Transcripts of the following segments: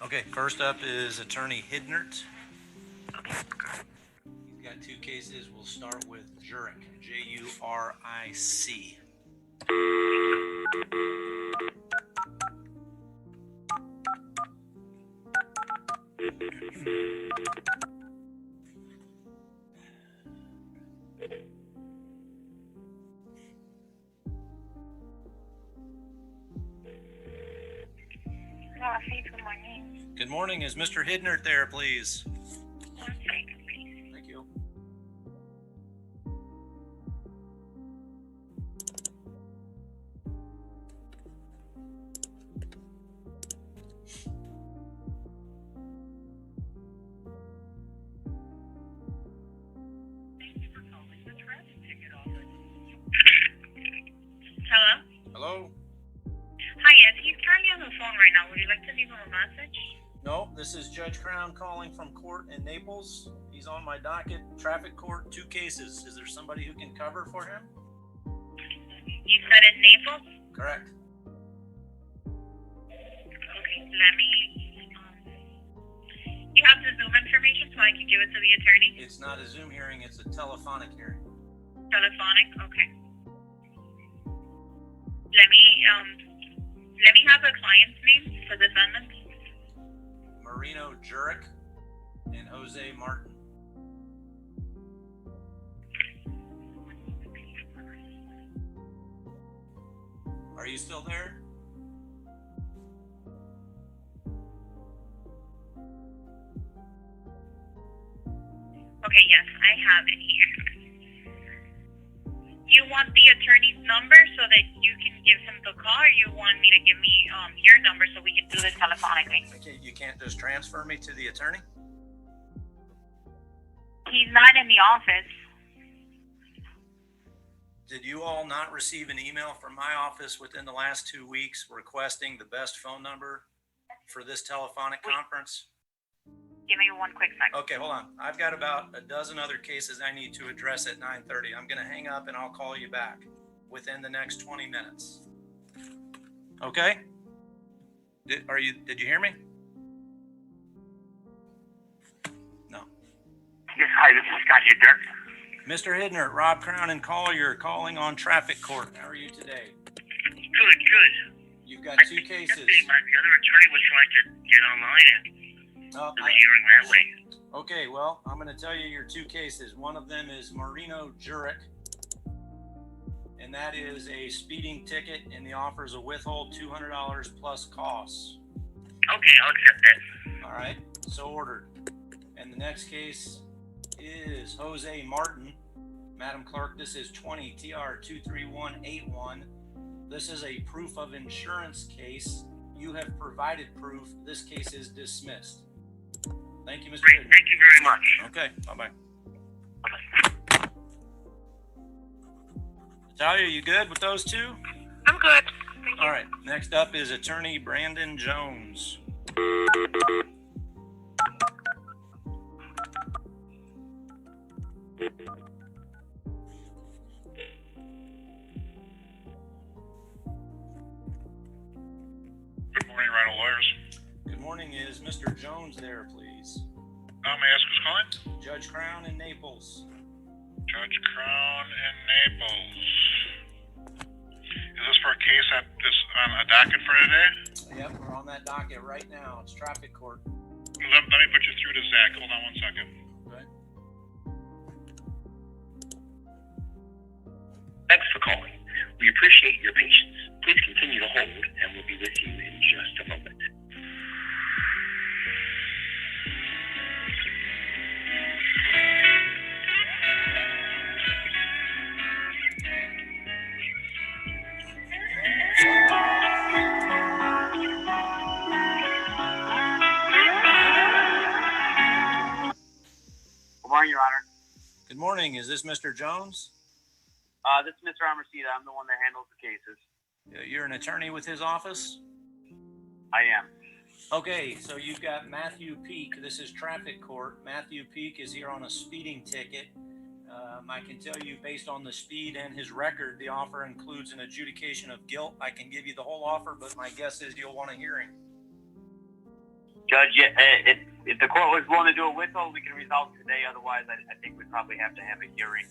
Okay, first up is Attorney Hidnert. He's got two cases. We'll start with Juric, Juric. Good morning. Good morning. Is Mr. Hidnert there, please? 1 second, please. Thank you. Hello? Hello? Hi, yes, he's currently on the phone right now. Would you like to leave him a message? No, this is Judge Crown calling from court in Naples. He's on my docket, traffic court, two cases. Is there somebody who can cover for him? You said in Naples? Correct. Okay, let me... you have the Zoom information so I can give it to the attorney? It's not a Zoom hearing, it's a telephonic hearing. Telephonic? Okay. Let me have the client's name for the defendant. Marino Juric and Jose Martin. Are you still there? Okay, yes, I have it here. You want the attorney's number so that you can give him the call, or you want me to give me your number so we can do the telephonic thing? Okay, you can't just transfer me to the attorney? He's not in the office. Did you all not receive an email from my office within the last 2 weeks requesting the best phone number for this telephonic conference? Give me 1 quick second. Okay, hold on. I've got about a dozen other cases I need to address at 9:30. I'm going to hang up and I'll call you back within the next 20 minutes. Okay? Did you hear me? No. Yes, hi, this is Scott Hidnert. Mr. Hidnert, Rob Crown and Collier calling on traffic court. How are you today? Good. You've got two cases. The other attorney was trying to get online and do the hearing that way. Okay, well, I'm going to tell you your two cases. One of them is Marino Juric, and that is a speeding ticket, and the offer is a withhold $200 plus costs. Okay, I'll accept that. All right, so ordered. And the next case is Jose Martin. Madam Clerk, this is 20 TR 23181. This is a proof of insurance case. You have provided proof. This case is dismissed. Thank you, Mr. Great, Hidnert. thank you very much. Okay, bye-bye. Bye-bye. Natalia, you good with those two? I'm good. Thank you. All right, next up is Attorney Brandon Jones. Good morning, Rhino Lawyers. Good morning. Is Mr. Jones there, please? May I ask who's calling? Judge Crown in Naples. Judge Crown in Naples. Is this for a case that is on a docket for today? Yep, we're on that docket right now. It's traffic court. Let me put you through to Zach. Hold on 1 second. Okay. Thanks for calling. We appreciate your patience. Please continue to hold, and we'll be with you in just a moment. Good morning, Your Honor. Good morning. Is this Mr. Jones? This is Mr. Amarcita. I'm the one that handles the cases. You're an attorney with his office? I am. Okay, so you've got Matthew Peak. This is traffic court. Matthew Peak is here on a speeding ticket. I can tell you based on the speed and his record, the offer includes an adjudication of guilt. I can give you the whole offer, but my guess is you'll want a hearing. Judge, if the court was willing to do a withhold, we can resolve it today. Otherwise, I think we'd probably have to have a hearing.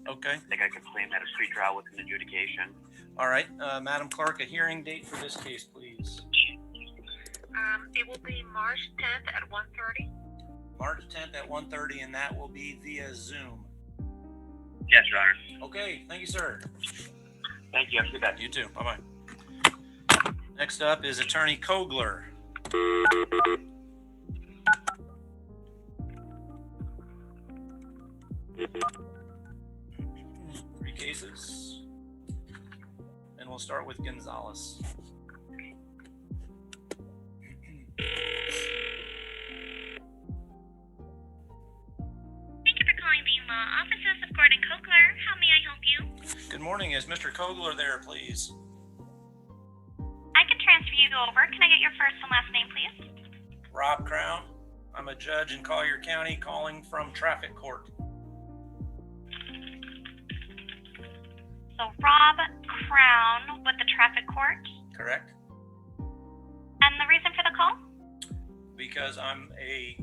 Okay. I think I could claim that a pretrial with an adjudication. All right. Madam Clerk, a hearing date for this case, please. It will be March 10th at 1:30. March 10th at 1:30, and that will be via Zoom. Yes, Your Honor. Okay. Thank you, sir. Thank you. Have a good day. You too. Bye-bye. Next up is Attorney Kogler. Three cases. And we'll start with Gonzalez. Thank you for calling the law offices of Gordon Kogler. How may I help you? Good morning. Is Mr. Kogler there, please? I can transfer you over. Can I get your first and last name, please? Rob Crown. I'm a judge in Collier County calling from traffic court. So Rob Crown with the traffic court. Correct? And the reason for the call? Because I'm a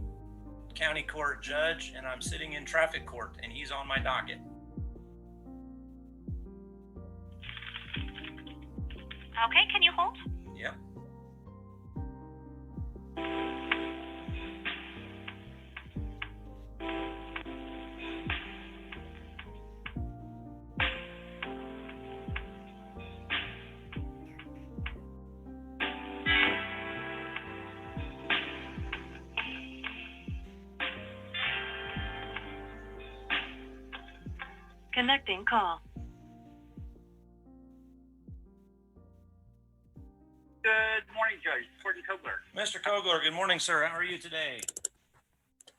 county court judge and I'm sitting in traffic court and he's on my docket. Okay, can you hold? Yep. Connecting call. Good morning, Judge. Gordon Kogler. Mr. Kogler, good morning, sir. How are you today?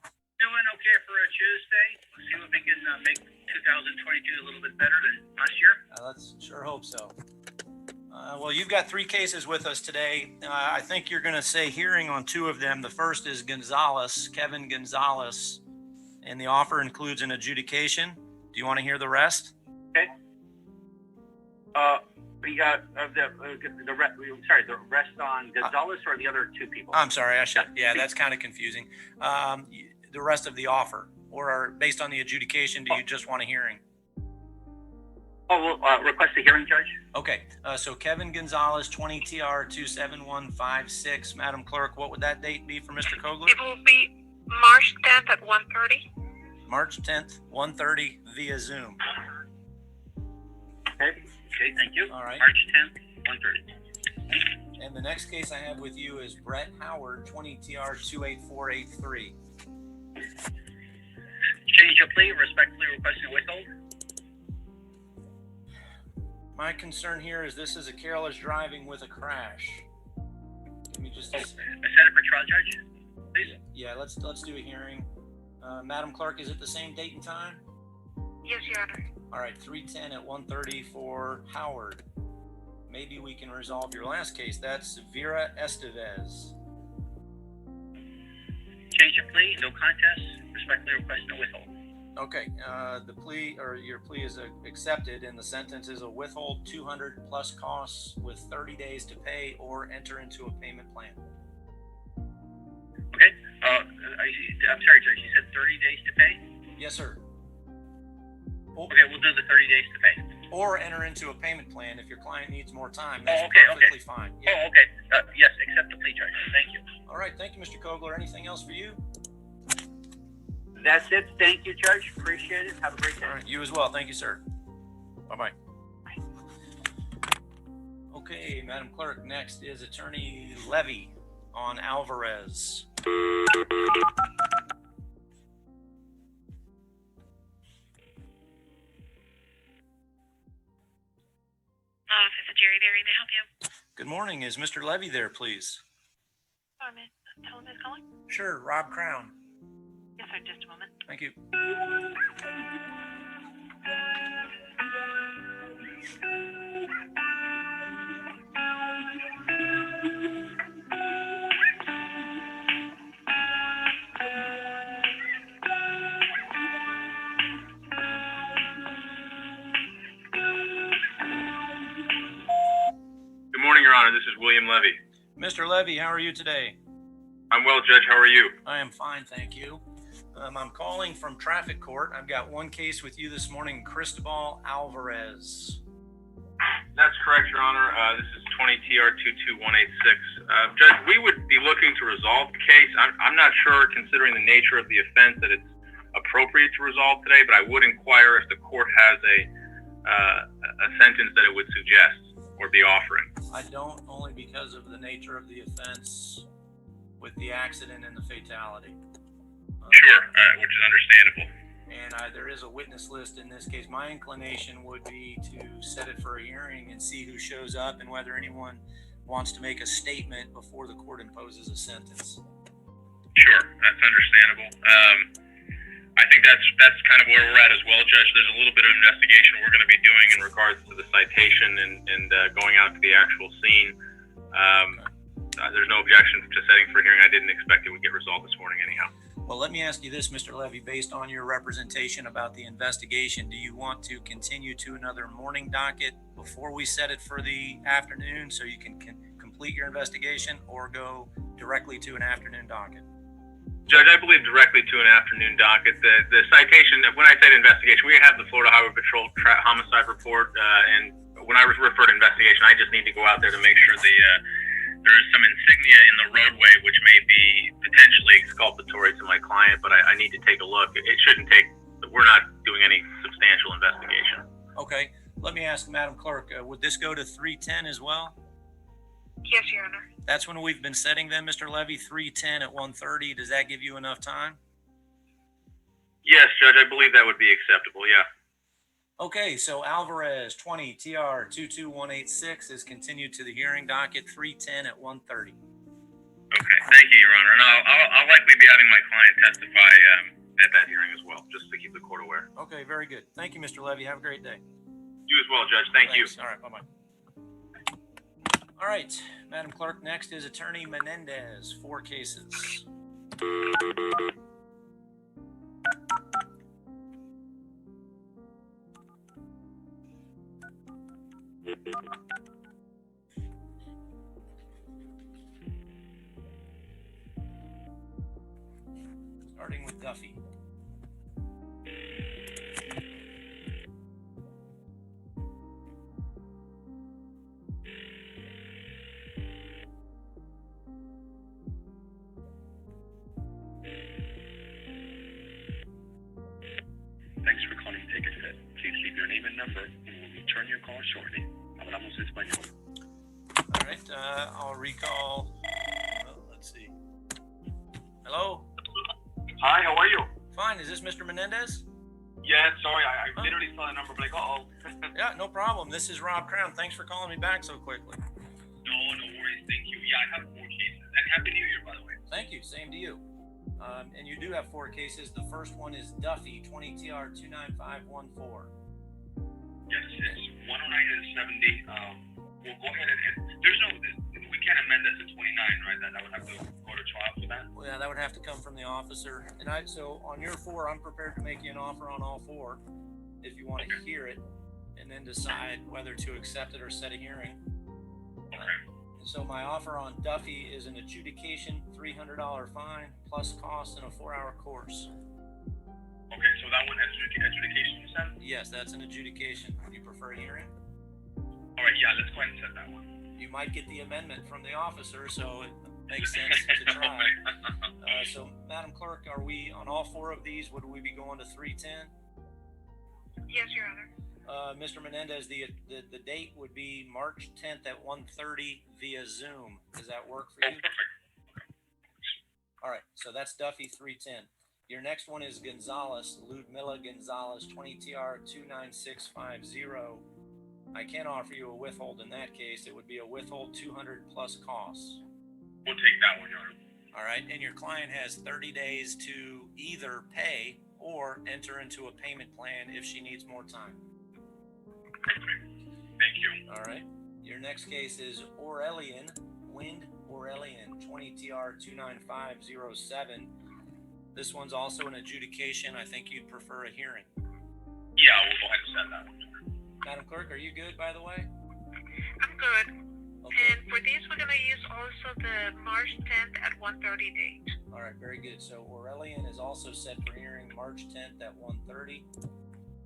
Doing okay for a Tuesday. Let's see if we can make 2022 a little bit better than last year. Let's sure hope so. Well, you've got three cases with us today. I think you're going to say hearing on two of them. The first is Gonzalez, Kevin Gonzalez, and the offer includes an adjudication. Do you want to hear the rest? Okay. We got the rest on Gonzalez or the other two people? I'm sorry, that's kind of confusing. The rest of the offer, or based on the adjudication, do you just want a hearing? Oh, we'll request a hearing, Judge. Okay, so Kevin Gonzalez, 20 TR 27156. Madam Clerk, what would that date be for Mr. Kogler? It will be March 10th at 1:30. March 10th, 1:30 via Zoom. Okay, thank you. All right. March 10th, 1:30. And the next case I have with you is Brett Howard, 20 TR 28483. Change of plea, respectfully requesting withhold. My concern here is this is a careless driving with a crash. Give me just a Set it for trial, Judge, please. Yeah, let's do a hearing. Madam Clerk, is it the same date and time? Yes, Your Honor. All right, 310 at 1:30 for Howard. Maybe we can resolve your last case. That's Vera Estevez. Change of plea, no contest, respectfully requesting a withhold. Okay, the plea or your plea is accepted, and the sentence is a withhold 200 plus costs with 30 days to pay or enter into a payment plan. Okay. I'm sorry, Judge. You said 30 days to pay? Yes, sir. Okay, we'll do the 30 days to pay. Or enter into a payment plan if your client needs more time. Oh, That's okay, perfectly okay. fine. Oh, Yeah. okay. Yes, accept the plea, Judge. Thank you. All right, thank you, Mr. Kogler. Anything else for you? That's it. Thank you, Judge. Appreciate it. Have a great day. All right, you as well. Thank you, sir. Bye-bye. Okay, Madam Clerk, next is Attorney Levy on Alvarez. Office of Jerry Berry, may I help you? Good morning. Is Mr. Levy there, please? Tell him who's calling. Sure, Rob Crown. Yes, sir. Just a moment. Thank you. Good morning, Your Honor. This is William Levy. Mr. Levy, how are you today? I'm well, Judge. How are you? I am fine, thank you. I'm calling from traffic court. I've got one case with you this morning, Cristobal Alvarez. That's correct, Your Honor. This is 20 TR 22186. Judge, we would be looking to resolve the case. I'm not sure, considering the nature of the offense, that it's appropriate to resolve today, but I would inquire if the court has a sentence that it would suggest or be offering. I don't, only because of the nature of the offense with the accident and the fatality. Sure, which is understandable. And there is a witness list in this case. My inclination would be to set it for a hearing and see who shows up and whether anyone wants to make a statement before the court imposes a sentence. Sure, that's understandable. I think that's kind of where we're at as well, Judge. There's a little bit of investigation we're going to be doing in regards to the citation and going out to the actual scene. There's no objection to setting for hearing. I didn't expect it would get resolved this morning anyhow. Well, let me ask you this, Mr. Levy, based on your representation about the investigation, do you want to continue to another morning docket before we set it for the afternoon so you can complete your investigation, or go directly to an afternoon docket? Judge, I believe directly to an afternoon docket. The citation, when I said investigation, we have the Florida Highway Patrol homicide report, and when I refer to investigation, I just need to go out there to make sure there's some insignia in the roadway which may be potentially exculpatory to my client, but I need to take a look. It shouldn't take, we're not doing any substantial investigation. Okay, let me ask Madam Clerk, would this go to 310 as well? Yes, Your Honor. That's when we've been setting them, Mr. Levy, 310 at 1:30. Does that give you enough time? Yes, Judge, I believe that would be acceptable, yeah. Okay, so Alvarez 20 TR 22186 is continued to the hearing docket 310 at 1:30. Okay, thank you, Your Honor. And I'll likely be having my client testify at that hearing as well, just to keep the court aware. Okay, very good. Thank you, Mr. Levy. Have a great day. You as well, Judge. Thank you. All right, bye-bye. All right, Madam Clerk, next is Attorney Menendez, 4 cases. Starting with Duffy. Thanks for calling Ticket Fit. Please leave your name and number, and we'll return your call shortly. Hablamos español. All right, I'll recall. Let's see. Hello? Hi, how are you? Fine. Is this Mr. Menendez? Yeah, sorry, I literally saw the number, but like, uh-oh. Yeah, no problem. This is Rob Crown. Thanks for calling me back so quickly. No worries. Thank you. Yeah, I have 4 cases. And Happy New Year, by the way. Thank you. Same to you. And you do have 4 cases. The first one is Duffy, 20 TR 29514. Yes, it's 109 and 70. We'll go ahead and there's no, we can't amend that to 29, right? That would have to go to trial for that. Well, yeah, that would have to come from the officer. And so on your 4, I'm prepared to make you an offer on all 4 if you want to hear it and then decide whether to accept it or set a hearing. Okay. So my offer on Duffy is an adjudication, $300 fine, plus costs, and a 4-hour course. Okay, so that one, adjudication, you said? Yes, that's an adjudication. Would you prefer a hearing? All right, yeah, let's go ahead and set that one. You might get the amendment from the officer, so it makes sense to try. So, Madam Clerk, are we on all 4 of these? Would we be going to 310? Yes, Your Honor. Mr. Menendez, the date would be March 10th at 1:30 via Zoom. Does that work for you? Perfect. All right, so that's Duffy 310. Your next one is Gonzalez, Ludmilla Gonzalez, 20 TR 29650. I can't offer you a withhold in that case. It would be a withhold 200 plus costs. We'll take that one, Your Honor. All right, and your client has 30 days to either pay or enter into a payment plan if she needs more time. Perfect. Thank you. All right. Your next case is Aurelian, Wind Aurelian, 20 TR 29507. This one's also an adjudication. I think you'd prefer a hearing. Yeah, we'll go ahead and set that one. Madam Clerk, are you good, by the way? I'm good. Okay. And for this, we're gonna use also the March 10th at 1:30 date. All right, very good. So Aurelian is also set for hearing March 10th at 1:30.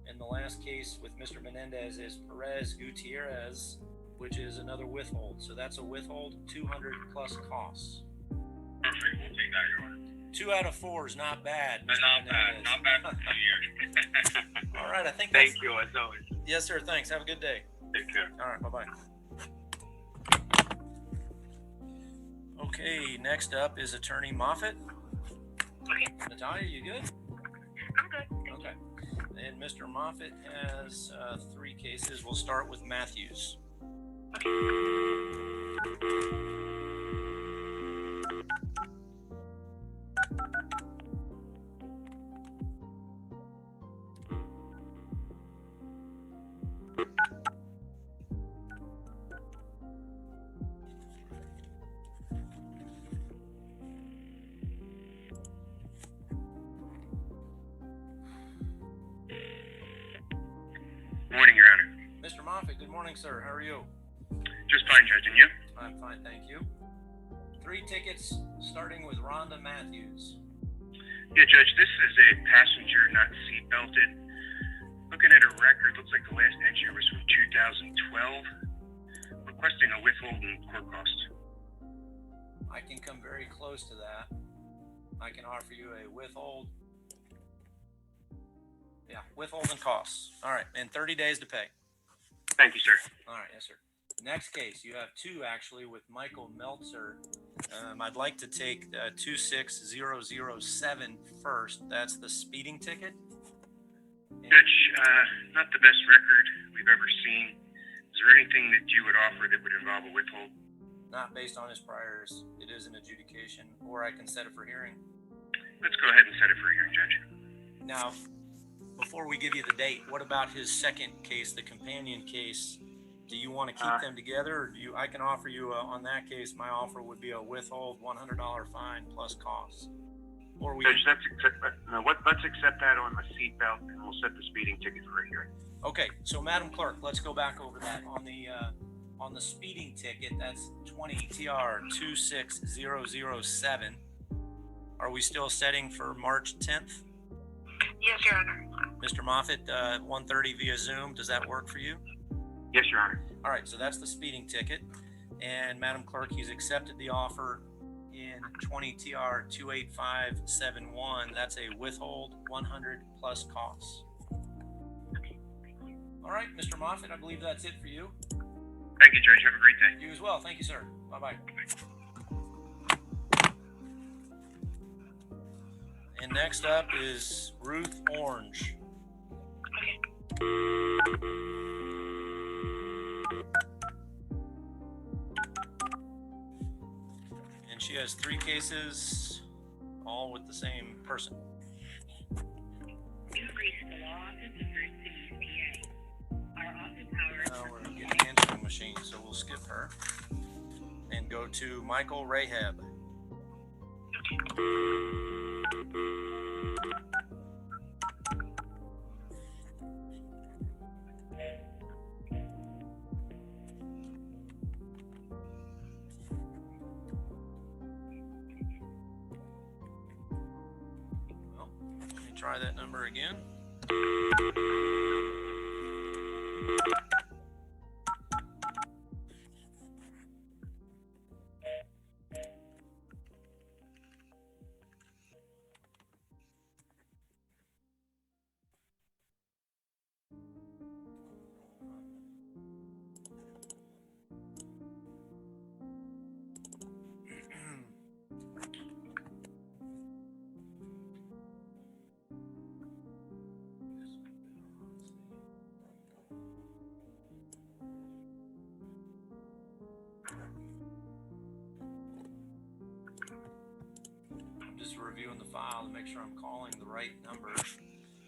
And the last case with Mr. Menendez is Perez Gutierrez, which is another withhold. So that's a withhold, 200 plus costs. Perfect. We'll take that, Your Honor. 2 out of 4 is not bad. But Mr. not bad. Menendez. Not bad for the year. All right, I think that's... Thank you, as always. Yes, sir. Thanks. Have a good day. Take care. All right, bye-bye. Okay, next up is Attorney Moffitt. Okay. Natalia, you good? I'm good. Okay. And Mr. Moffitt has 3 cases. We'll start with Matthews. Morning, Your Honor. Mr. Moffitt, good morning, sir. How are you? Just fine, Judge, and you? I'm fine, thank you. 3 tickets, starting with Rhonda Matthews. Yeah, Judge, this is a passenger not seatbelted. Looking at her record, looks like the last entry was from 2012. Requesting a withhold in court cost. I can come very close to that. I can offer you a withhold. Yeah, withhold and costs. All right, and 30 days to pay. Thank you, sir. All right, yes, sir. Next case, you have 2 actually with Michael Meltzer. I'd like to take 26007 first. That's the speeding ticket. Judge, not the best record we've ever seen. Is there anything that you would offer that would involve a withhold? Not based on his priors. It is an adjudication, or I can set it for hearing. Let's go ahead and set it for a hearing, Judge. Now, before we give you the date, what about his second case, the companion case? Do you want to keep them together, or do you? I can offer you on that case. My offer would be a withhold, $100 fine plus costs. Or we. Judge, let's accept that on the seatbelt, and we'll set the speeding ticket for a hearing. Okay, so Madam Clerk, let's go back over that on the speeding ticket. That's 20 TR 26007. Are we still setting for March 10th? Yes, Your Honor. Mr. Moffitt, 1:30 via Zoom. Does that work for you? Yes, Your Honor. All right, so that's the speeding ticket. And Madam Clerk, he's accepted the offer in 20 TR 28571. That's a withhold, 100 plus costs. All right, Mr. Moffitt, I believe that's it for you. Thank you, Judge. Have a great day. You as well. Thank you, sir. Bye-bye. And next up is Ruth Orange. And she has 3 cases, all with the same person. Now we're getting answering machine, so we'll skip her and go to Michael Rahab. Well, let me try that number again. Just reviewing the file to make sure I'm calling the right number,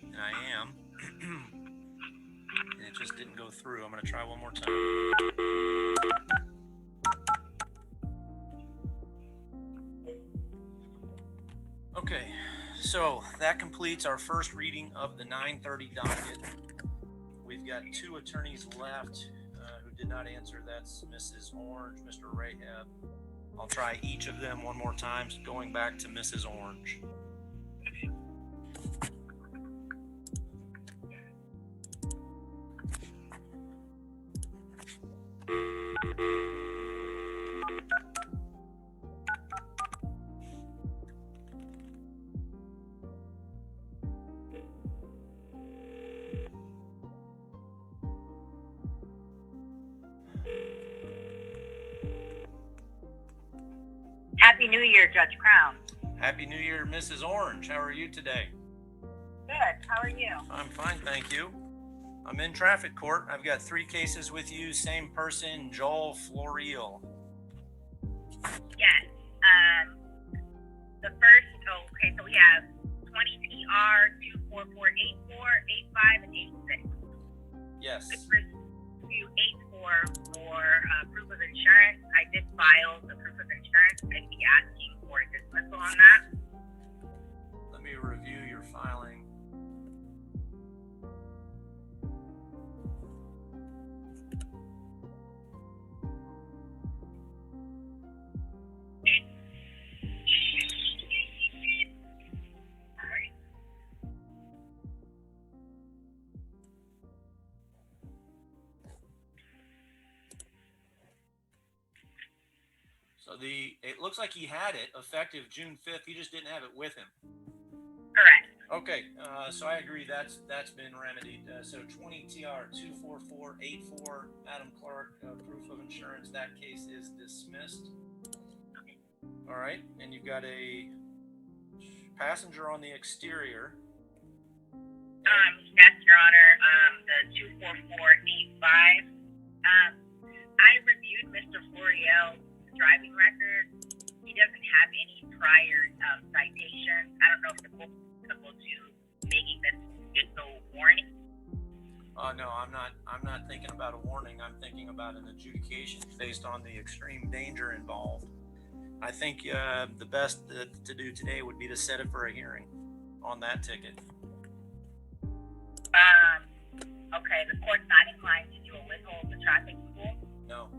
and I am. And it just didn't go through. I'm going to try one more time. Okay, so that completes our first reading of the 9:30 docket. We've got 2 attorneys left who did not answer. That's Mrs. Orange, Mr. Rahab. I'll try each of them one more time, going back to Mrs. Orange. Happy New Year, Judge Crown. Happy New Year, Mrs. Orange. How are you today? Good. How are you? I'm fine, thank you. I'm in traffic court. I've got 3 cases with you. Same person, Joel Florial. Yes. The first, okay, so we have 20 TR 24484, 85, and 86. Yes. The first 284 for proof of insurance. I did file the proof of insurance. I'd be asking for a dismissal on that. Let me review your filing. So it looks like he had it effective June 5th. He just didn't have it with him. Correct. Okay, so I agree that's been remedied. So 20 TR 24484, Madam Clerk, proof of insurance. That case is dismissed. All right, and you've got a passenger on the exterior. Yes, Your Honor. The 24485. I reviewed Mr. Floriel's driving record. He doesn't have any prior citations. I don't know if the court is able to making this additional warning. No, I'm not thinking about a warning. I'm thinking about an adjudication based on the extreme danger involved. I think the best to do today would be to set it for a hearing on that ticket. Okay, the court's not inclined to do a withhold the traffic school? No.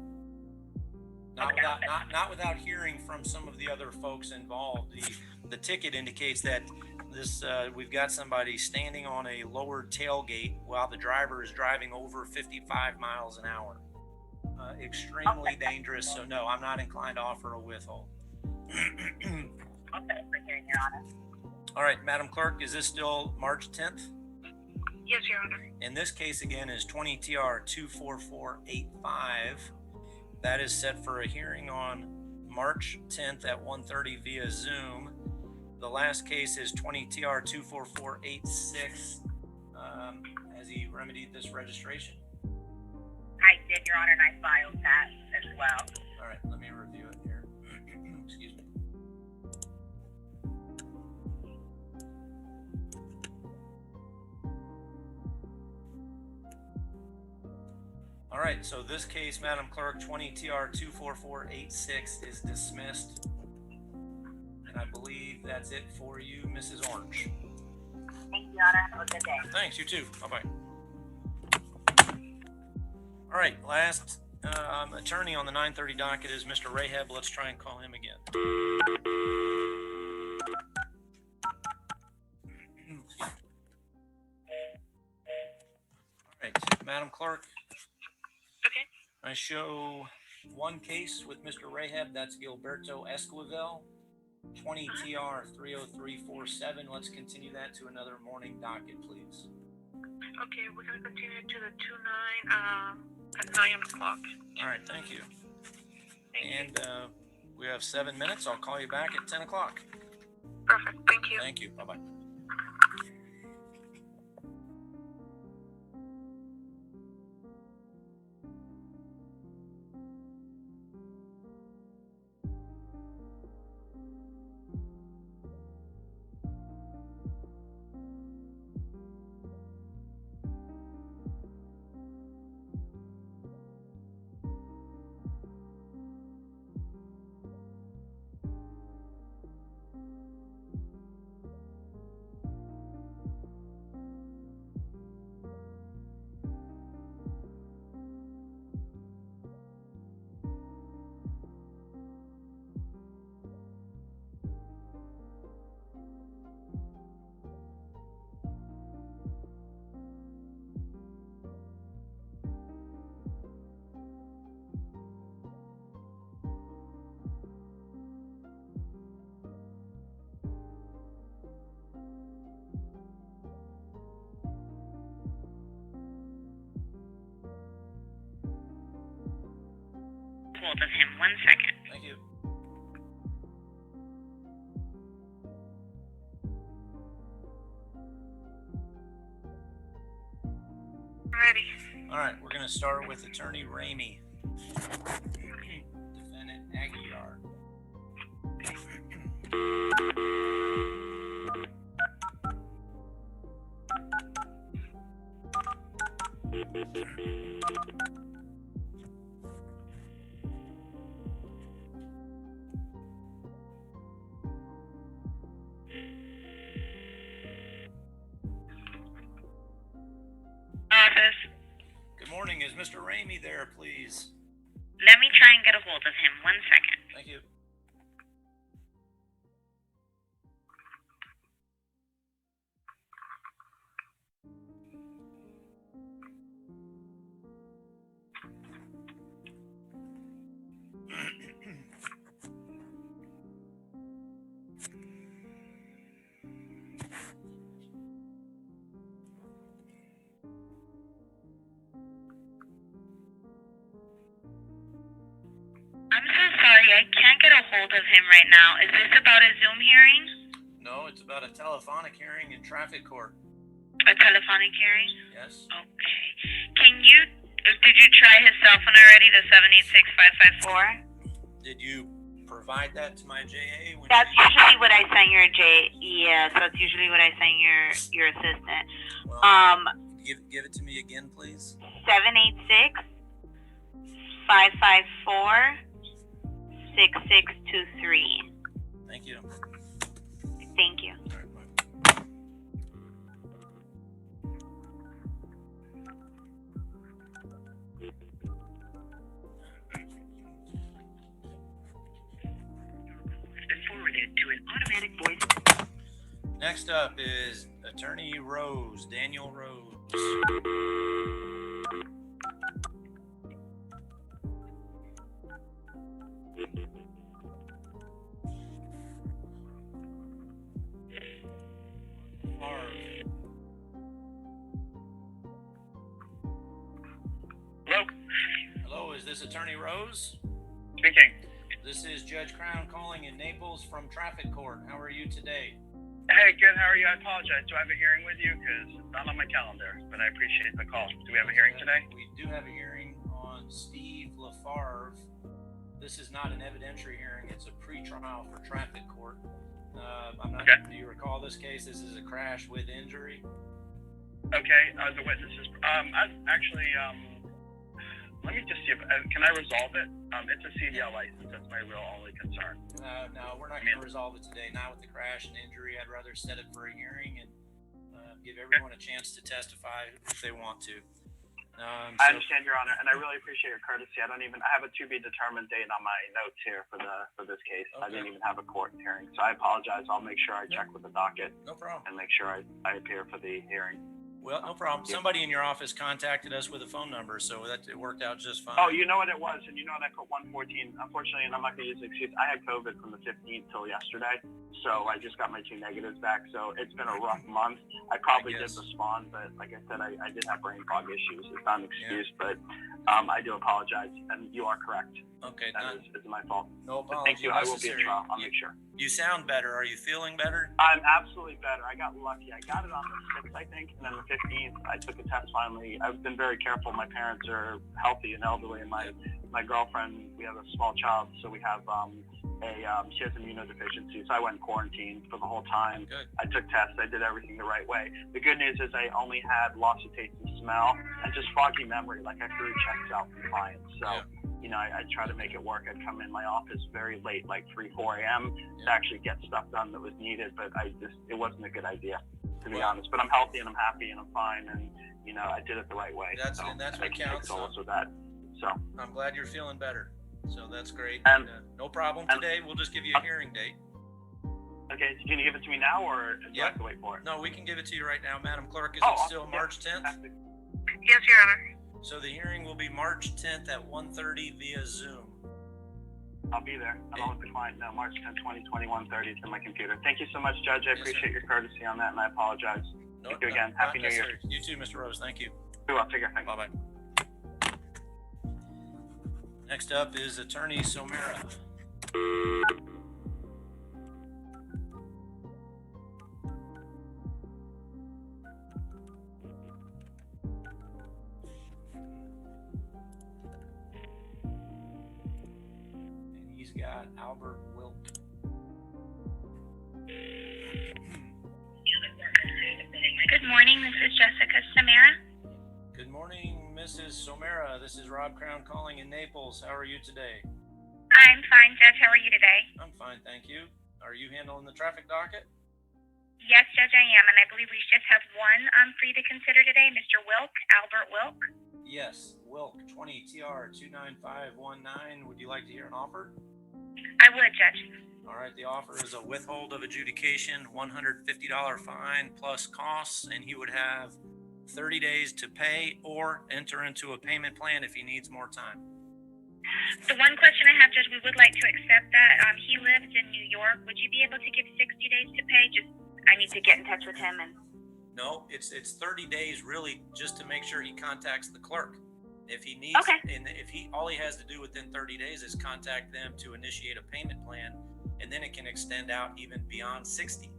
Not without hearing from some of the other folks involved. The ticket indicates that this we've got somebody standing on a lowered tailgate while the driver is driving over 55 miles an hour. Extremely dangerous. So no, I'm not inclined to offer a withhold. Okay, for hearing, Your Honor. All right, Madam Clerk, is this still March 10th? Yes, Your Honor. In this case again is 20 TR 24485. That is set for a hearing on March 10th at 1:30 via Zoom. The last case is 20 TR 24486. Has he remedied this registration? I did, Your Honor, and I filed that as well. All right, let me review it here. Excuse me. All right, so this case, Madam Clerk, 20 TR 24486 is dismissed. And I believe that's it for you, Mrs. Orange. Thank you, Your Honor. Have a good day. Thanks, you too. Bye-bye. All right, last attorney on the 9:30 docket is Mr. Rahab. Let's try and call him again. All right, Madam Clerk. Okay. I show one case with Mr. Rahab. That's Gilberto Esquivel, 20 TR 30347. Let's continue that to another morning docket, please. Okay, we're going to continue to the 2-9 at 9 o'clock. All right, thank you. Thank you. And we have 7 minutes. I'll call you back at 10 o'clock. Perfect. Thank you. Thank you. Bye-bye. hold of him. 1 second. Thank you. Ready. All right, we're going to start with Attorney Ramey. Defendant Aguiar. Office. Good morning. Is Mr. Ramey there, please? Let me try and get a hold of him. 1 second. Thank you. I'm so sorry, I can't get a hold of him right now. Is this about a Zoom hearing? No, it's about a telephonic hearing in traffic court. A telephonic hearing? Yes? Okay. Did you try his cell phone already, the 786-554? Did you provide that to my JA? When That's you... usually what I send your yes, that's usually what I send your assistant. Well, give it to me again, please. 786-554-6623. Thank you. Thank you. All right, bye. Been forwarded to an automatic voice. Next up is Attorney Rose, Daniel Rose. Hello? Hello, is this Attorney Rose? Speaking. This is Judge Crown calling in Naples from traffic court. How are you today? Hey, good. How are you? I apologize. Do I have a hearing with you? Because it's not on my calendar, but I appreciate the call. Do we have a hearing today? We do have a hearing on Steve LaFarve. This is not an evidentiary hearing. It's a pre-trial for traffic court. I'm not. Okay. Do you recall this case? This is a crash with injury. Okay. The witnesses. Let me just see if can I resolve it? It's a CDL license. That's my real only concern. No, we're not going to resolve it today. Not with the crash and injury. I'd rather set it for a hearing and give everyone a chance to testify if they want to. I understand, Your Honor, and I really appreciate your courtesy. I have a to be determined date on my notes here for this case. Okay. I didn't even have a court hearing, so I apologize. I'll make sure I check with the docket No problem. and make sure I appear for the hearing. Well, no problem. Somebody in your office contacted us with a phone number, so it worked out just fine. Oh, you know what it was, and you know what I put 114. Unfortunately, and I'm not going to use the excuse, I had COVID from the 15th till yesterday, so I just got my 2 negatives back. So it's been a rough month. I probably did respond, but like I said, I did have brain fog issues. It's not an excuse, but I do apologize, and you are correct. Okay, That is my fault. no But apology thank you. I will be at necessary. trial. I'll make sure. You sound better. Are you feeling better? I'm absolutely better. I got lucky. I got it on the 6th, I think, and then the 15th, I took a test finally. I've been very careful. My parents are healthy and elderly, and my girlfriend, we have a small child, so we have she has immunodeficiency, so I went quarantined for the whole time. Good. I took tests. I did everything the right way. The good news is I only had loss of taste and smell and just foggy memory. Like I threw checks out from clients. So, I try to make it work. I'd come in my office very late, like 3, 4 a.m. to actually get stuff done that was needed, but it wasn't a good idea, to be honest. But I'm healthy and I'm happy and I'm fine, and, I did it the right way. That's so what I can counts. take solace with that. So I'm glad you're feeling better. So that's great. And- No problem today. We'll just give you a hearing date. okay, so can you give it to me now, or do I have to wait for it? No, we can give it to you right now, Madam Clerk. Is Oh, it still awesome. March 10th? Fantastic. Yes, Your Honor. So the hearing will be March 10th at 1:30 via Zoom. I'll be there. I'll let the client know. March 10, 2020, 1:30 is in my computer. Thank you so much, Judge. I Yes, appreciate sir. your courtesy on that, and I apologize. Thank you again. Happy New Year. You too, Mr. Rose. Thank you. I'll take care. Thanks. Bye-bye. Next up is Attorney Somera. And he's got Albert Wilk. Good morning, this is Jessica Samara. Good morning, Mrs. Somera. This is Rob Crown calling in Naples. How are you today? I'm fine, Judge. How are you today? I'm fine, thank you. Are you handling the traffic docket? Yes, Judge, I am, and I believe we just have one for you to consider today, Mr. Wilk, Albert Wilk. Yes, Wilk, 20 TR 29519. Would you like to hear an offer? I would, Judge. All right, the offer is a withhold of adjudication, $150 fine plus costs, and he would have 30 days to pay or enter into a payment plan if he needs more time. The one question I have, Judge, we would like to accept that. He lives in New York. Would you be able to give 60 days to pay? I need to get in touch with him. And No, it's 30 days really just to make sure he contacts the clerk. If he needs, and if all he has to do within 30 days is contact them to initiate a payment plan, and then it can extend out even beyond 60.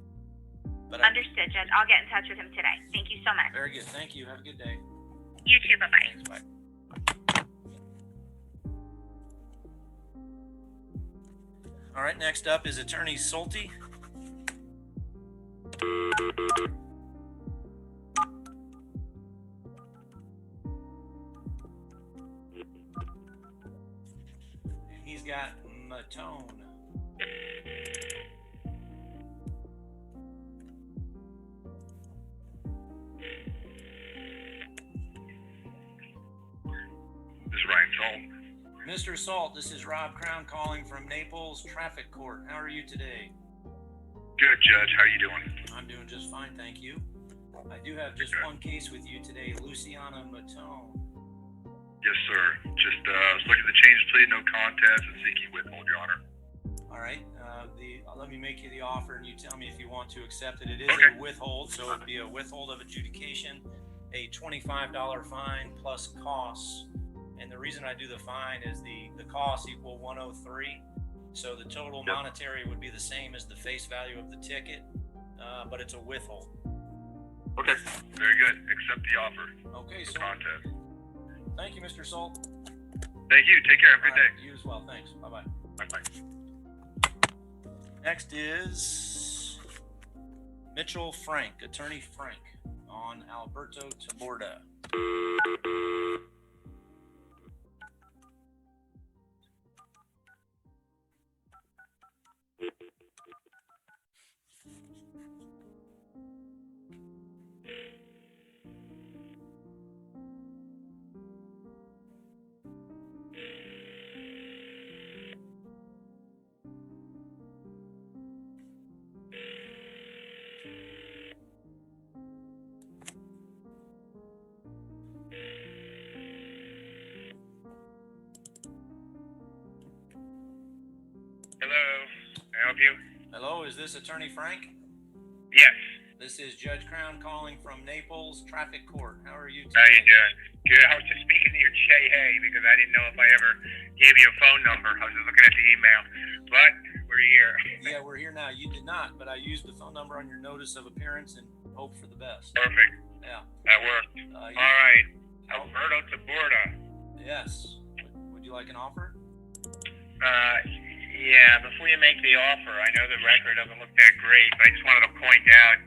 But understood, Judge. I'll get in touch with him today. Thank you so much. Very good. Thank you. Have a good day. You too. Bye-bye. Thanks. Bye. All right, next up is Attorney Solti. And he's got Matone. This is Ryan Salt. Mr. Salt, this is Rob Crown calling from Naples Traffic Court. How are you today? Good, Judge. How you doing? I'm doing just fine, thank you. I do have just one case with you today, Luciana Matone. Yes, sir. Just was looking to change plea, no contest, and seeking withhold, Your Honor. All right. Let me make you the offer, and you tell me if you want to accept it. It is Okay. a withhold, so it'd be a withhold of adjudication, a $25 fine plus costs. And the reason I do the fine is the costs equal 103. So the total monetary would be the same as the face value of the ticket, but it's a withhold. Okay. Very good. Accept the offer. Okay, No so contest. thank you, Mr. Salt. Thank you. Take care. Have a good All right, day. you as well. Thanks. Bye-bye. Bye-bye. Next is Mitchell Frank, Attorney Frank, on Alberto Taborda. Hello, can I help you? Hello, is this Attorney Frank? Yes. This is Judge Crown calling from Naples Traffic Court. How are you How you today? doing? Good. I was just speaking to your Jay Hay because I didn't know if I ever gave you a phone number. I was just looking at the email. But we're here. Yeah, we're here now. You did not, but I used the phone number on your notice of appearance and hope for the best. Perfect. Yeah. That worked. You- All right. Alberto Taborda. Yes. Would you like an offer? Yeah, before you make the offer, I know the record doesn't look that great, but I just wanted to point out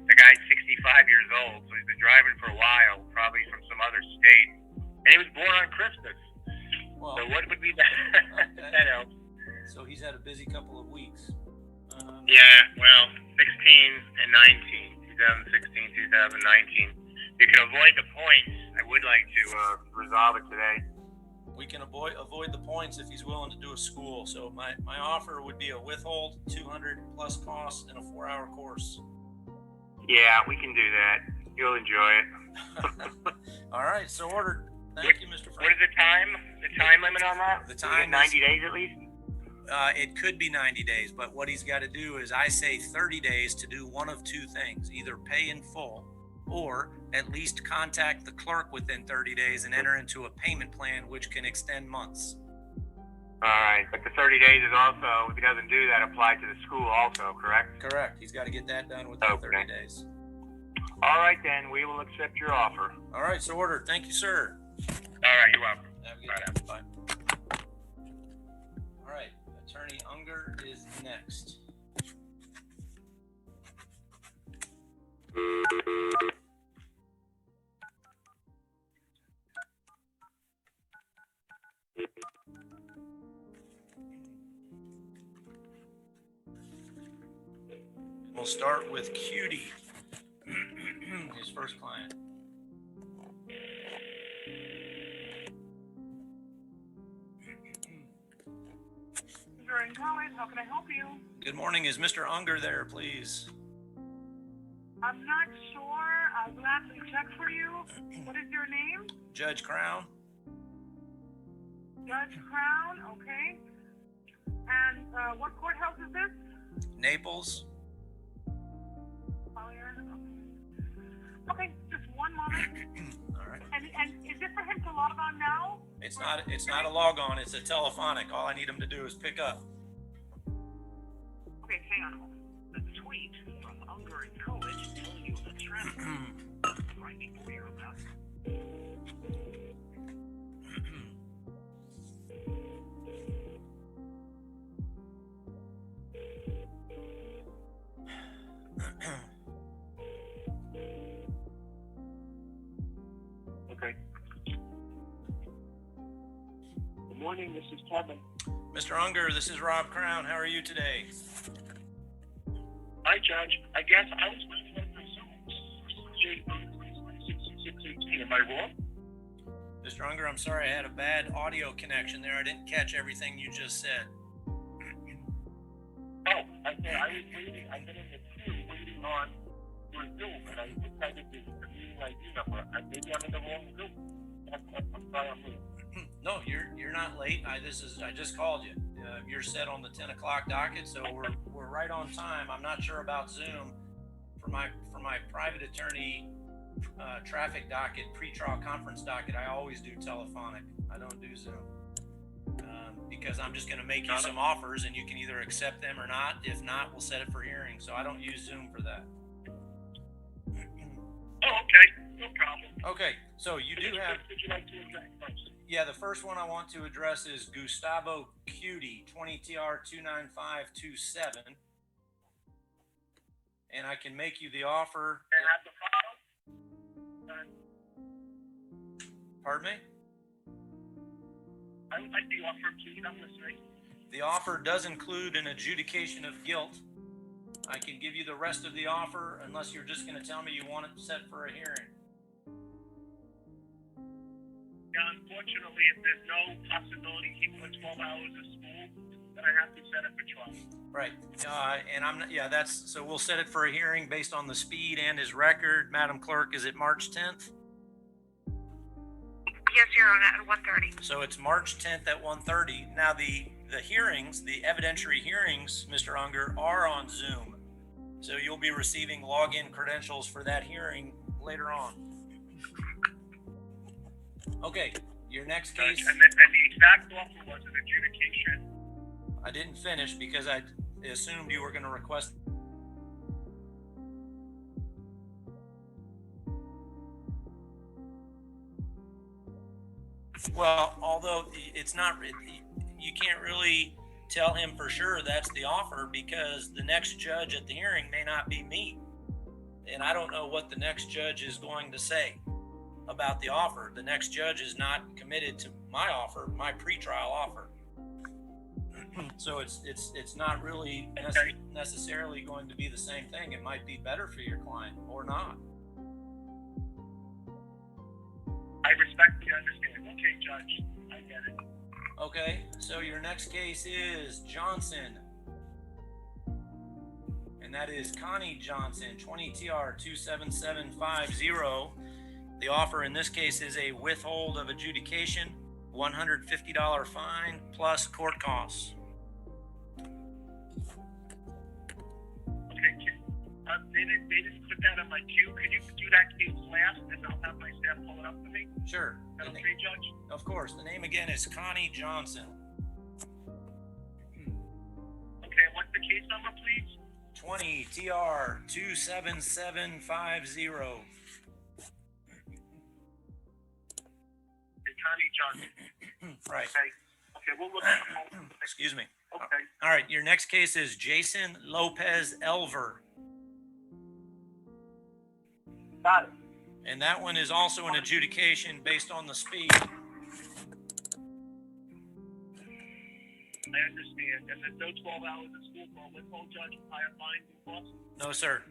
the guy's 65 years old, so he's been driving for a while, probably from some other state. And he was born on Christmas. Well, So what would be that? Okay. That helps. so he's had a busy couple of weeks. Yeah, well, 16 and 19, 2016, 2019. You can avoid the points. I would like to resolve it today. We can avoid the points if he's willing to do a school. So my offer would be a withhold, 200 plus costs, and a 4-hour course. Yeah, we can do that. You'll enjoy it. All right, so ordered. Thank you, Mr. What Frank. is the time? The time limit on that? The time Is is- it 90 days at least? It could be 90 days, but what he's got to do is I say 30 days to do one of two things, either pay in full or at least contact the clerk within 30 days and enter into a payment plan, which can extend months. All right, but the 30 days is also, if he doesn't do that, applied to the school also, correct? Correct. He's got to get that done within 30 days. All right, then, we will accept your offer. All right, so ordered. Thank you, sir. All right, you're welcome. Have a good day. Bye. All right, Attorney Unger is next. We'll start with Cutie, his first client. During college, how can I help you? Good morning. Is Mr. Unger there, please? I'm not sure. I'll gladly check for you. What is your name? Judge Crown. Judge Crown, okay. And what courthouse is this? Naples. Okay, just one moment. All right. And is it for him to log on now? It's not a log on, it's a telephonic. All I need him to do is pick up. Okay, hang on a moment. The tweet from Unger in college telling you the trend. Right before you're about. Okay. Good morning, this is Kevin. Mr. Unger, this is Rob Crown. How are you today? Hi, Judge. I guess I was waiting on the Zoom. 618. Am I wrong? Mr. Unger, I'm sorry I had a bad audio connection there. I didn't catch everything you just said. Oh, I said I was waiting. I've been in the queue waiting on your Zoom, and I decided to the meeting ID number. Maybe I'm in the wrong Zoom. I'm sorry, I'm late. No, you're not late. I just called you. You're set on the 10 o'clock docket, so we're right on time. I'm not sure about Zoom. For my private attorney traffic docket, pretrial conference docket, I always do telephonic. I don't do Zoom because I'm just going to make you some offers, and you can either accept them or not. If not, we'll set it for hearing. So I don't use Zoom for that. Oh, okay. No problem. Okay, so you do have. Would you like to address first? Yeah, the first one I want to address is Gustavo Cutie, 20 TR 29527. And I can make you the offer. Pardon me? I would like the offer, please. I'm listening. The offer does include an adjudication of guilt. I can give you the rest of the offer unless you're just going to tell me you want it set for a hearing. Yeah, unfortunately, if there's no possibility he put 12 hours of school, then I have to set it for trial. Right. And I'm not, yeah, so we'll set it for a hearing based on the speed and his record. Madam Clerk, is it March 10th? Yes, Your Honor, at 1:30. So it's March 10th at 1:30. Now the hearings, the evidentiary hearings, Mr. Unger, are on Zoom. So you'll be receiving login credentials for that hearing later on. Okay, your next case. And the exact offer was an adjudication. I didn't finish because I assumed you were going to request. Well, although it's not, you can't really tell him for sure that's the offer because the next judge at the hearing may not be me. And I don't know what the next judge is going to say about the offer. The next judge is not committed to my offer, my pretrial offer. So it's not really necessarily going to be the same thing. It might be better for your client or not. I respect the understanding. Okay, Judge, I get it. Okay, so your next case is Johnson. And that is Connie Johnson, 20 TR 27750. The offer in this case is a withhold of adjudication, $150 fine plus court costs. Okay, they didn't put that on my queue. Can you do that case last, and I'll have my staff pull it up for me? Sure. Is that okay, Judge? Of course. The name again is Connie Johnson. case number, please? 20 TR 27750. And Connie Johnson. Right. Okay. Okay, we'll look at the phone. Excuse me. Okay. All right. Your next case is Jason Lopez Elver. Got it. And that one is also an adjudication based on the speed. I understand. And there's no 12 hours of school for a withhold judge, higher fine, and costs? No, sir.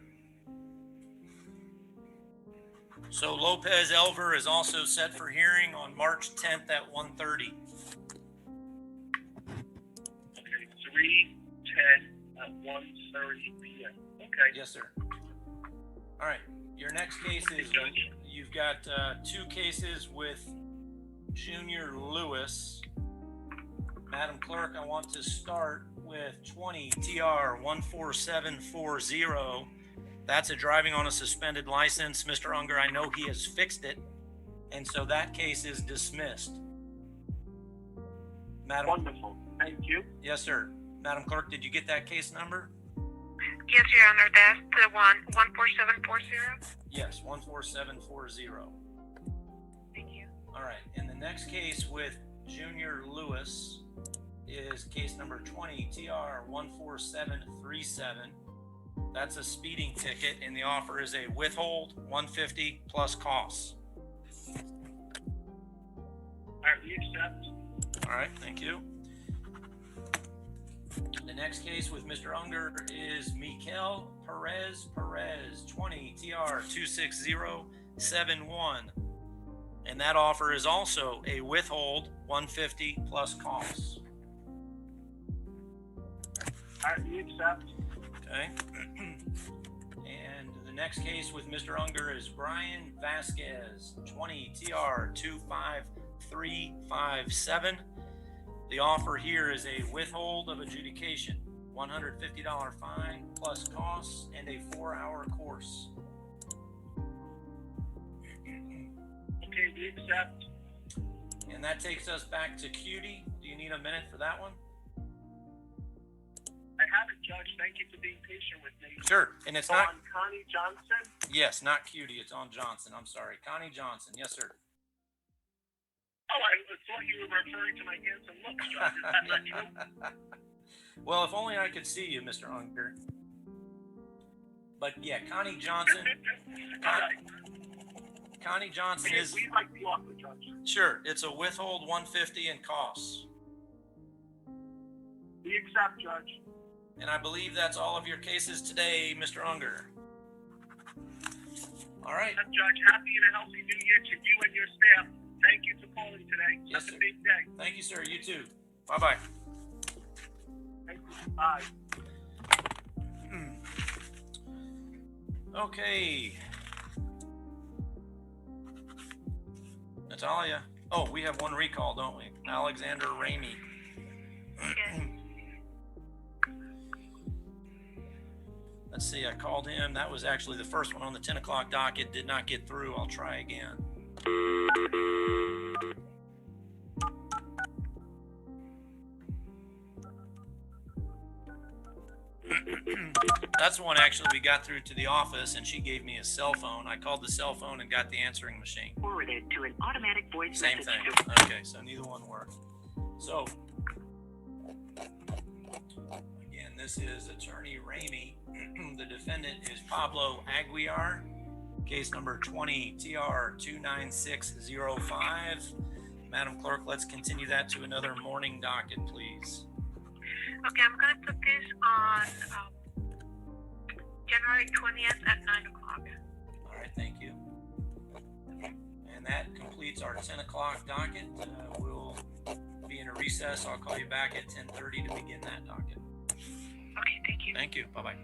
So Lopez Elver is also set for hearing on March 10th at 1:30. Okay, 3:10 at 1:30 p.m. Okay. Yes, sir. All right. Your next case is, you've got two cases with Junior Lewis. Madam Clerk, I want to start with 20 TR 14740. That's a driving on a suspended license. Mr. Unger, I know he has fixed it, and so that case is dismissed. Madam. Wonderful. Thank you. Yes, sir. Madam Clerk, did you get that case number? Yes, Your Honor, that's the one, 14740. Yes, 14740. Thank you. All right. And the next case with Junior Lewis is case number 20 TR 14737. That's a speeding ticket, and the offer is a withhold 150 plus costs. All right, we accept. All right, thank you. The next case with Mr. Unger is Mikel Perez, 20 TR 26071. And that offer is also a withhold 150 plus costs. All right, we accept. Okay. And the next case with Mr. Unger is Brian Vasquez, 20 TR 25357. The offer here is a withhold of adjudication, $150 fine plus costs, and a 4-hour course. Okay, we accept. And that takes us back to Cutie. Do you need a minute for that one? I have it, Judge. Thank you for being patient with me. Sure. And it's not, On Connie Johnson. yes, not Cutie. It's on Johnson. I'm sorry. Connie Johnson. Yes, sir. Oh, I thought you were referring to my handsome looks, Judge. Is that not true? Well, if only I could see you, Mr. Unger. But yeah, Connie Johnson. All right. Connie Johnson is, We like the offer, Judge. sure, it's a withhold 150 and costs. We accept, Judge. And I believe that's all of your cases today, Mr. Unger. All right. Judge, happy and a healthy new year to you and your staff. Thank you for calling today. Yes, Have sir. a big day. Thank you, sir. You too. Bye-bye. Thank you. Bye. Okay. Natalia. Oh, we have one recall, don't we? Alexander Ramey. Let's see, I called him. That was actually the first one on the 10 o'clock docket. Did not get through. I'll try again. That's the one actually we got through to the office, and she gave me a cell phone. I called the cell phone and got the answering machine. Forwarded to an automatic voice Same message. thing. Okay, so neither one worked. So, again, this is Attorney Ramey. The defendant is Pablo Aguiar. Case number 20 TR 29605. Madam Clerk, let's continue that to another morning docket, please. Okay, I'm going to put this on January 20th at 9 o'clock. All right, thank you. And that completes our 10 o'clock docket. We'll be in a recess. I'll call you back at 10:30 to begin that docket. Okay, thank you. Thank you. Bye-bye.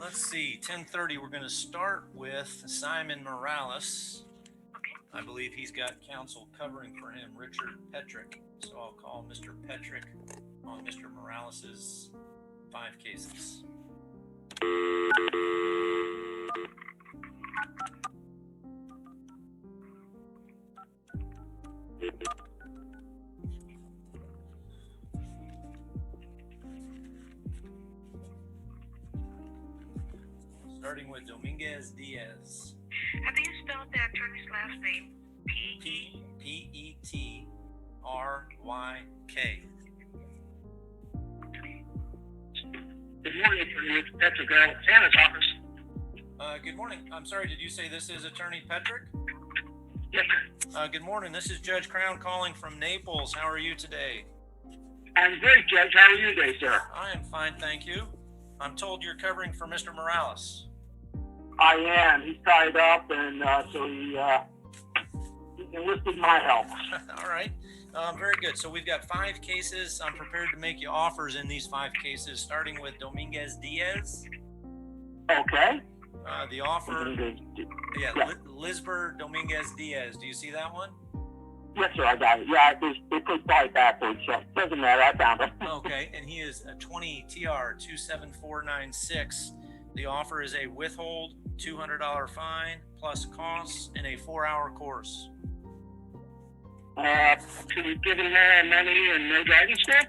Let's see, 10:30, we're going to start with Simon Morales. Okay. I believe he's got counsel covering for him, Richard Petrick. So I'll call Mr. Petrick on Mr. Morales's 5 cases. Starting with Dominguez Diaz. How do you spell the attorney's last name? P-E-T-R-Y-K. Good morning, Attorney Petrick, Santa's office. Good morning. I'm sorry, did you say this is Attorney Petrick? Yes, sir. Good morning. This is Judge Crown calling from Naples. How are you today? I'm great, Judge. How are you today, sir? I am fine, thank you. I'm told you're covering for Mr. Morales. I am. He's tied up, and so he enlisted my help. All right. Very good. So we've got 5 cases. I'm prepared to make you offers in these 5 cases, starting with Dominguez Diaz. Okay. The offer, Lisber Dominguez Diaz. Do you see that one? Yes, sir. I got it. Yeah, they put probably backwards, so it doesn't matter. I found it. Okay, and he is a 20 TR 27496. The offer is a withhold, $200 fine plus costs, and a 4-hour course. Can you give him money and no driving school?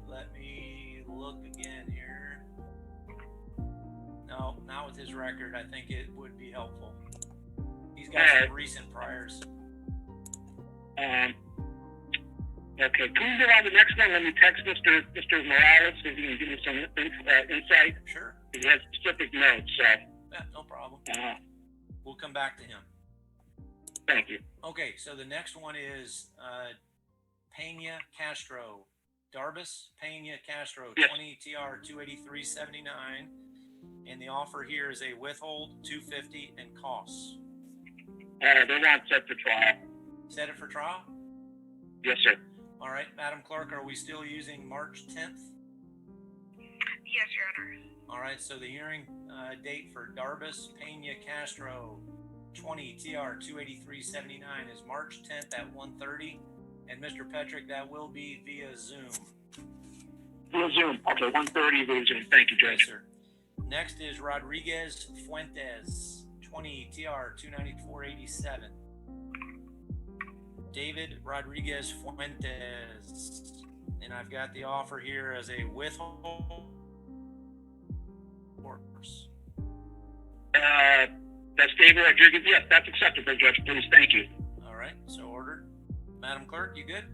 Let me look again here. No, not with his record. I think it would be helpful. He's got some recent priors. Okay, can you go on the next one? Let me text Mr. Morales so he can give me some insight. Sure. He has specific notes, so. Yeah, no problem. We'll come back to him. Thank you. Okay, so the next one is Pena Castro. Darbus Pena Castro, yes. 20 TR 28379. And the offer here is a withhold, $250, and costs. They're not set for trial. Set it for trial? Yes, sir. All right, Madam Clerk, are we still using March 10th? Yes, Your Honor. All right, so the hearing date for Darbus Pena Castro, 20 TR 28379 is March 10th at 1:30. And Mr. Petrick, that will be via Zoom. Via Zoom. Okay, 1:30 via Zoom. Thank you, Judge. Yes, sir. Next is Rodriguez Fuentes, 20 TR 29487. David Rodriguez Fuentes. And I've got the offer here as a withhold. That's David Rodriguez. Yes, that's acceptable, Judge. Please, thank you. All right, so ordered. Madam Clerk, you good?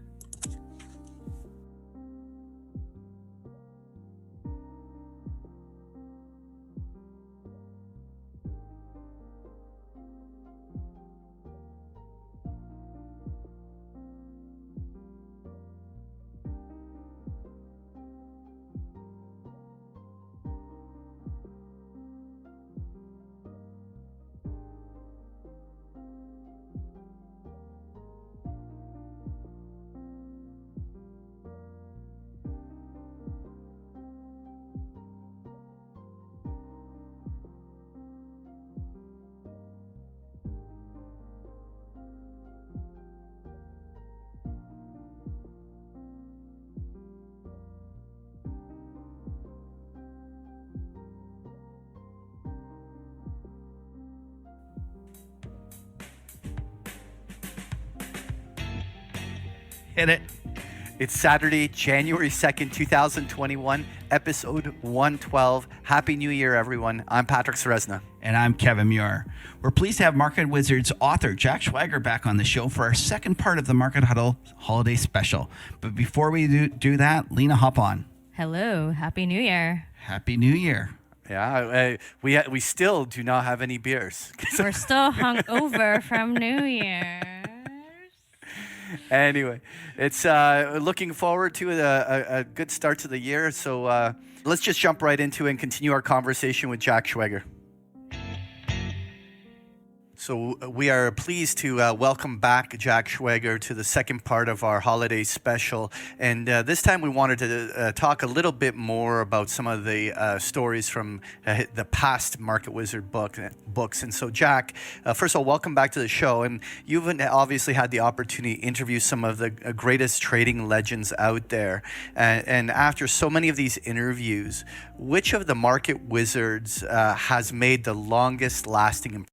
Hit it. It's Saturday, January 2nd, 2021, episode 112. Happy New Year, everyone. I'm Patrick Seresna. And I'm Kevin Muir. We're pleased to have Market Wizards author Jack Schwager back on the show for our second part of the Market Huddle Holiday Special. But before we do that, Lena, hop on. Hello. Happy New Year. Happy New Year. Yeah, we still do not have any beers. We're still hungover from New Year's. Anyway, it's looking forward to a good start to the year. So let's just jump right into it and continue our conversation with Jack Schwager. So we are pleased to welcome back Jack Schwager to the second part of our holiday special. And this time we wanted to talk a little bit more about some of the stories from the past Market Wizard books. And so Jack, first of all, welcome back to the show. And you've obviously had the opportunity to interview some of the greatest trading legends out there. And after so many of these interviews, which of the Market Wizards has made the longest lasting impression